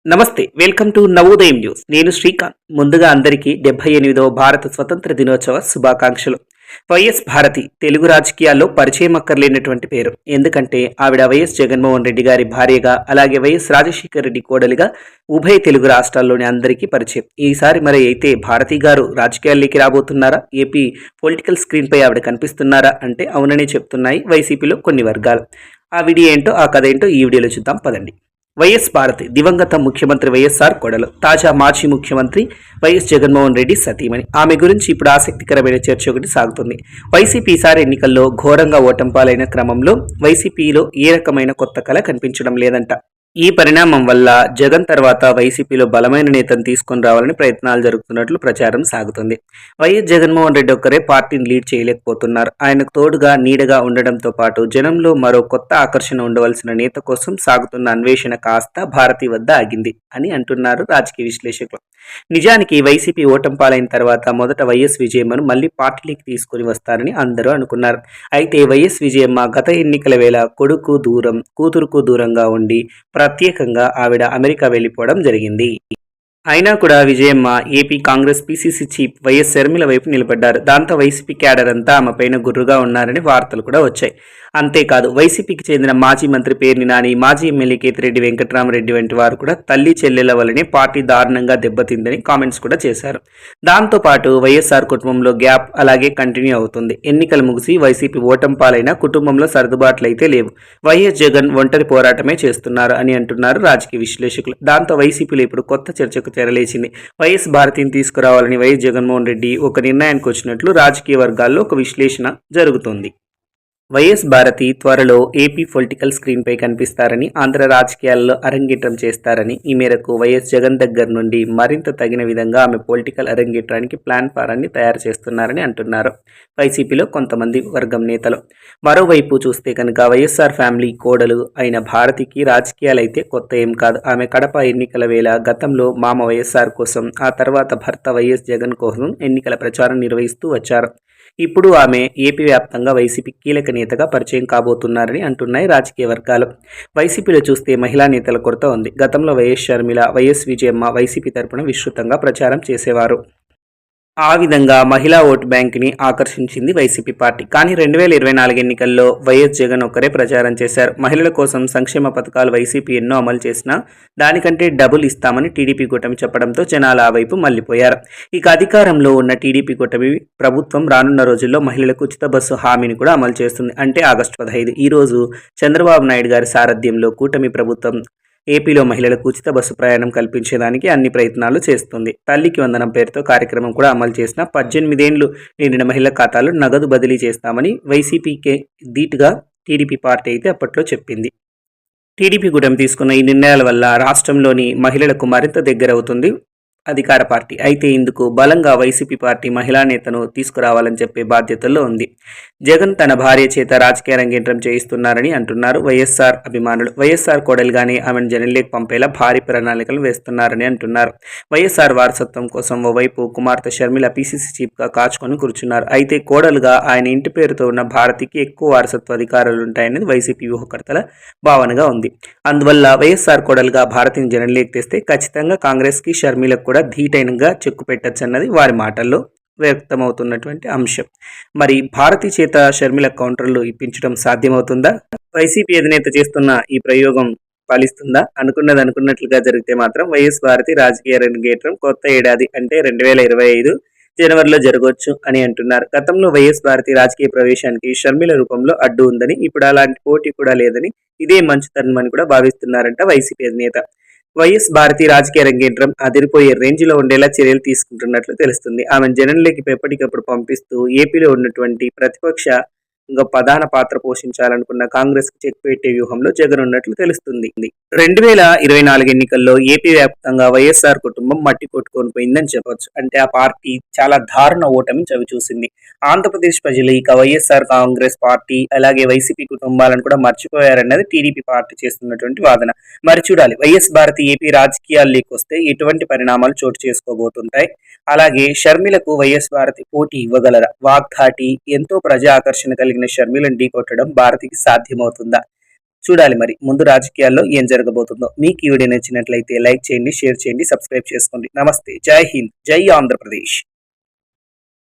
నమస్తే. Welcome to Navodayam news. నేను శ్రీకాంత్. ముందుగా అందరికీ 78వ భారత స్వతంత్ర దినోత్సవ శుభాకాంక్షలు. వైఎస్ భారతి తెలుగు రాజకీయాల్లో పరిచయం అక్కర్లేనటువంటి పేరు. ఎందుకంటే ఆవిడ వైఎస్ జగన్మోహన్ రెడ్డి గారి భార్యగా, అలాగే వైఎస్ రాజశేఖర రెడ్డి కోడలిగా ఉభయ తెలుగు రాష్ట్రాల్లోని అందరికీ పరిచయం. ఈసారి మరి అయితే భారతి గారు రాజకీయాల్లోకి రాబోతున్నారా? ఏపీ పొలిటికల్ స్క్రీన్ పై ఆవిడ కనిపిస్తున్నారా అంటే అవుననే చెప్తున్నాయి వైసీపీలో కొన్ని వర్గాలు. ఆ వీడియో ఏంటో, ఆ కథ ఏంటో ఈ వీడియోలో చూద్దాం పదండి. వైఎస్ భారతి దివంగత ముఖ్యమంత్రి వైఎస్ఆర్ కోడలు, తాజా మాజీ ముఖ్యమంత్రి వైఎస్ జగన్మోహన్ రెడ్డి సతీమణి. ఆమె గురించి ఇప్పుడు ఆసక్తికరమైన చర్చ ఒకటి సాగుతుంది. వైసీపీ ఈసారి ఎన్నికల్లో ఘోరంగా ఓటంపాలైన క్రమంలో వైసీపీలో ఏ రకమైన కొత్త కళ కనిపించడం లేదంట. ఈ పరిణామం వల్ల జగన్ తర్వాత వైసీపీలో బలమైన నేతను తీసుకొని రావాలని ప్రయత్నాలు జరుగుతున్నట్లు ప్రచారం సాగుతుంది. వైఎస్ జగన్మోహన్ రెడ్డి ఒక్కరే పార్టీని లీడ్ చేయలేకపోతున్నారు. ఆయనకు తోడుగా నీడగా ఉండడంతో పాటు జనంలో మరో కొత్త ఆకర్షణ ఉండవలసిన నేత కోసం సాగుతున్న అన్వేషణ కాస్త భారతి వద్ద ఆగింది అని అంటున్నారు రాజకీయ విశ్లేషకులు. నిజానికి వైసీపీ ఓటం పాలైన తర్వాత మొదట వైఎస్ విజయమ్మను మళ్లీ పార్టీలోకి తీసుకుని వస్తారని అందరూ అనుకున్నారు. అయితే వైఎస్ విజయమ్మ గత ఎన్నికల వేళ కొడుకు దూరం, కూతురుకు దూరంగా ఉండి ప్రత్యేకంగా ఆవిడ అమెరికా వెళ్లిపోవడం జరిగింది. అయినా కూడా Vijayamma AP Congress PCC chief YS Sharmila వైపు నిలబడ్డారు. దాంతో వైసీపీ క్యాడర్ అంతా ఆమె పైన గుర్రుగా ఉన్నారని వార్తలు కూడా వచ్చాయి. అంతేకాదు వైసీపీకి చెందిన మాజీ మంత్రి పేర్ని నాని, మాజీ ఎమ్మెల్యే కేతిరెడ్డి వెంకటరామరెడ్డి వంటి వారు కూడా తల్లి చెల్లెల వల్లనే పార్టీ దారుణంగా దెబ్బతిందని కామెంట్స్ కూడా చేశారు. దాంతోపాటు వైఎస్ఆర్ కుటుంబంలో గ్యాప్ అలాగే కంటిన్యూ అవుతుంది. ఎన్నికలు ముగిసి వైసీపీ ఓటం పాలైన కుటుంబంలో సర్దుబాట్లయితే లేవు. వైఎస్ జగన్ ఒంటరి పోరాటమే చేస్తున్నారు అని అంటున్నారు రాజకీయ విశ్లేషకులు. దాంతో వైసీపీలో ఇప్పుడు కొత్త చర్చకు తెరలేచింది. వైఎస్ భారతిని తీసుకురావాలని వైఎస్ జగన్మోహన్ రెడ్డి ఒక నిర్ణయానికి వచ్చినట్లు రాజకీయ వర్గాల్లో ఒక విశ్లేషణ జరుగుతోంది. వైఎస్ భారతి త్వరలో ఏపీ పొలిటికల్ స్క్రీన్ పై కనిపిస్తారని, ఆంధ్ర రాజకీయాల్లో అరంగేట్రం చేస్తారని, ఈ మేరకు వైఎస్ జగన్ దగ్గర నుండి మరింత తగిన విధంగా ఆమె పొలిటికల్ అరంగేట్రానికి ప్లాన్ ఫారాన్ని తయారు చేస్తున్నారని అంటున్నారు వైసీపీలో కొంతమంది వర్గం నేతలు. మరోవైపు చూస్తే కనుక వైఎస్ఆర్ ఫ్యామిలీ కోడలు అయిన భారతికి రాజకీయాలైతే కొత్త ఏం కాదు. ఆమె కడప ఎన్నికల వేళ గతంలో మామ వైఎస్ఆర్ కోసం, ఆ తర్వాత భర్త వైఎస్ జగన్ కోసం ఎన్నికల ప్రచారం నిర్వహిస్తూ వచ్చారు. ఇప్పుడు ఆమె ఏపీ వ్యాప్తంగా వైసీపీ కీలక నేతగా పరిచయం కాబోతున్నారని అంటున్నాయి రాజకీయ వర్గాలు. వైసీపీలో చూస్తే మహిళా నేతల కొరత ఉంది. గతంలో YS Sharmila, YS Vijayamma YCP తరపున విస్తృతంగా ప్రచారం చేసేవారు. ఆ విధంగా మహిళా ఓటు బ్యాంక్ని ఆకర్షించింది వైసీపీ పార్టీ. కానీ 2024 ఎన్నికల్లో వైఎస్ జగన్ ఒక్కరే ప్రచారం చేశారు. మహిళల కోసం సంక్షేమ పథకాలు వైసీపీ ఎన్నో అమలు చేసినా దానికంటే డబుల్ ఇస్తామని టీడీపీ కూటమి చెప్పడంతో జనాలు ఆ వైపు మళ్లిపోయారు. ఇక అధికారంలో ఉన్న టీడీపీ కూటమి ప్రభుత్వం రానున్న రోజుల్లో మహిళలకు ఉచిత బస్సు హామీని కూడా అమలు చేస్తుంది. అంటే ఆగస్టు 15 ఈ రోజు చంద్రబాబు నాయుడు గారి సారథ్యంలో కూటమి ప్రభుత్వం ఏపీలో మహిళలకు ఉచిత బస్సు ప్రయాణం కల్పించేదానికి అన్ని ప్రయత్నాలు చేస్తుంది. తల్లికి వందనం పేరుతో కార్యక్రమం కూడా అమలు చేసిన 18 ఏళ్లు నిండిన మహిళల ఖాతాలో నగదు బదిలీ చేస్తామని వైసీపీకే ధీటుగా టీడీపీ పార్టీ అయితే అప్పట్లో చెప్పింది. టీడీపీ కూటమి తీసుకున్న ఈ నిర్ణయాల వల్ల రాష్ట్రంలోని మహిళలకు మరింత దగ్గరవుతుంది అధికార పార్టీ. అయితే ఇందుకు బలంగా వైసీపీ పార్టీ మహిళా నేతను తీసుకురావాలని చెప్పే బాధ్యతల్లో ఉంది. జగన్ తన భార్య చేత రాజకీయ రంగేట్రం చేయిస్తున్నారని అంటున్నారు వైఎస్ఆర్ అభిమానులు. వైఎస్ఆర్ కోడలుగానే ఆమెను జనంలోకి పంపేలా భారీ ప్రణాళికలు వేస్తున్నారని అంటున్నారు. వైఎస్ఆర్ వారసత్వం కోసం ఓవైపు కుమార్తె షర్మిల పీసీసీ చీఫ్గా కాచుకొని కూర్చున్నారు. అయితే కోడలుగా ఆయన ఇంటి పేరుతో ఉన్న భారతికి ఎక్కువ వారసత్వ అధికారాలు ఉంటాయనేది వైసీపీ వ్యూహకర్తల భావనగా ఉంది. అందువల్ల వైఎస్ఆర్ కోడలుగా భారతిని జనంలోకి తెస్తే ఖచ్చితంగా కాంగ్రెస్కి షర్మిలకు కూడా ధీటైనగా చెక్కు పెట్టచ్చు అన్నది వారి మాటల్లో వ్యక్తమవుతున్నటువంటి అంశం. మరి భారతీ చేత షర్మిల కౌంటర్లు ఇప్పించడం సాధ్యమవుతుందా? వైసీపీ అధినేత చేస్తున్న ఈ ప్రయోగం ఫలిస్తుందా? అనుకున్నది అనుకున్నట్లుగా జరిగితే మాత్రం వైఎస్ భారతి రాజకీయ రంగేట్రం కొత్త ఏడాది అంటే 2025 జనవరిలో జరగవచ్చు అని అంటున్నారు. గతంలో వైఎస్ భారతి రాజకీయ ప్రవేశానికి షర్మిల రూపంలో అడ్డు ఉందని, ఇప్పుడు అలాంటి పోటీ కూడా లేదని, ఇదే మంచుతనం అని కూడా భావిస్తున్నారంట వైసీపీ అధినేత. వైఎస్ భారతి రాజకీయ రంగేట్రం అదిరిపోయే రేంజ్లో ఉండేలా చర్యలు తీసుకుంటున్నట్లు తెలుస్తుంది. ఆమెను జనంలోకి ఎప్పటికప్పుడు పంపిస్తూ ఏపీలో ఉన్నటువంటి ప్రతిపక్ష ప్రధాన పాత్ర పోషించాలనుకున్న కాంగ్రెస్ కు చెక్ పెట్టే వ్యూహంలో జగన్ ఉన్నట్లు తెలుస్తుంది. 2024 ఎన్నికల్లో ఏపీ వ్యాప్తంగా వైఎస్ఆర్ కుటుంబం మట్టి కొట్టుకొని పోయిందని చెప్పొచ్చు. అంటే ఆ పార్టీ చాలా దారుణ ఓటమి చవిచూసింది. ఆంధ్రప్రదేశ్ ప్రజలు ఇక వైఎస్ఆర్ కాంగ్రెస్ పార్టీ అలాగే వైసీపీ కుటుంబాలను కూడా మర్చిపోయారన్నది టీడీపీ పార్టీ చేస్తున్నటువంటి వాదన. మరి చూడాలి వైఎస్ భారతి ఏపీ రాజకీయాల్లోకి వస్తే ఎటువంటి పరిణామాలు చోటు చేసుకోబోతుంటాయి. అలాగే షర్మిలకు వైఎస్ భారతి పోటీ ఇవ్వగలరా? వాగ్ధాటి ఎంతో ప్రజా ఆకర్షణ కలిగిన షర్మిలను ఢీకొట్టడం భారతికి సాధ్యమవుతుందా? చూడాలి మరి ముందు రాజకీయాల్లో ఏం జరగబోతుందో. మీకు ఈ వీడియో నచ్చినట్లయితే లైక్ చేయండి, షేర్ చేయండి, సబ్స్క్రైబ్ చేసుకోండి. నమస్తే, జై హింద్, జై ఆంధ్రప్రదేశ్.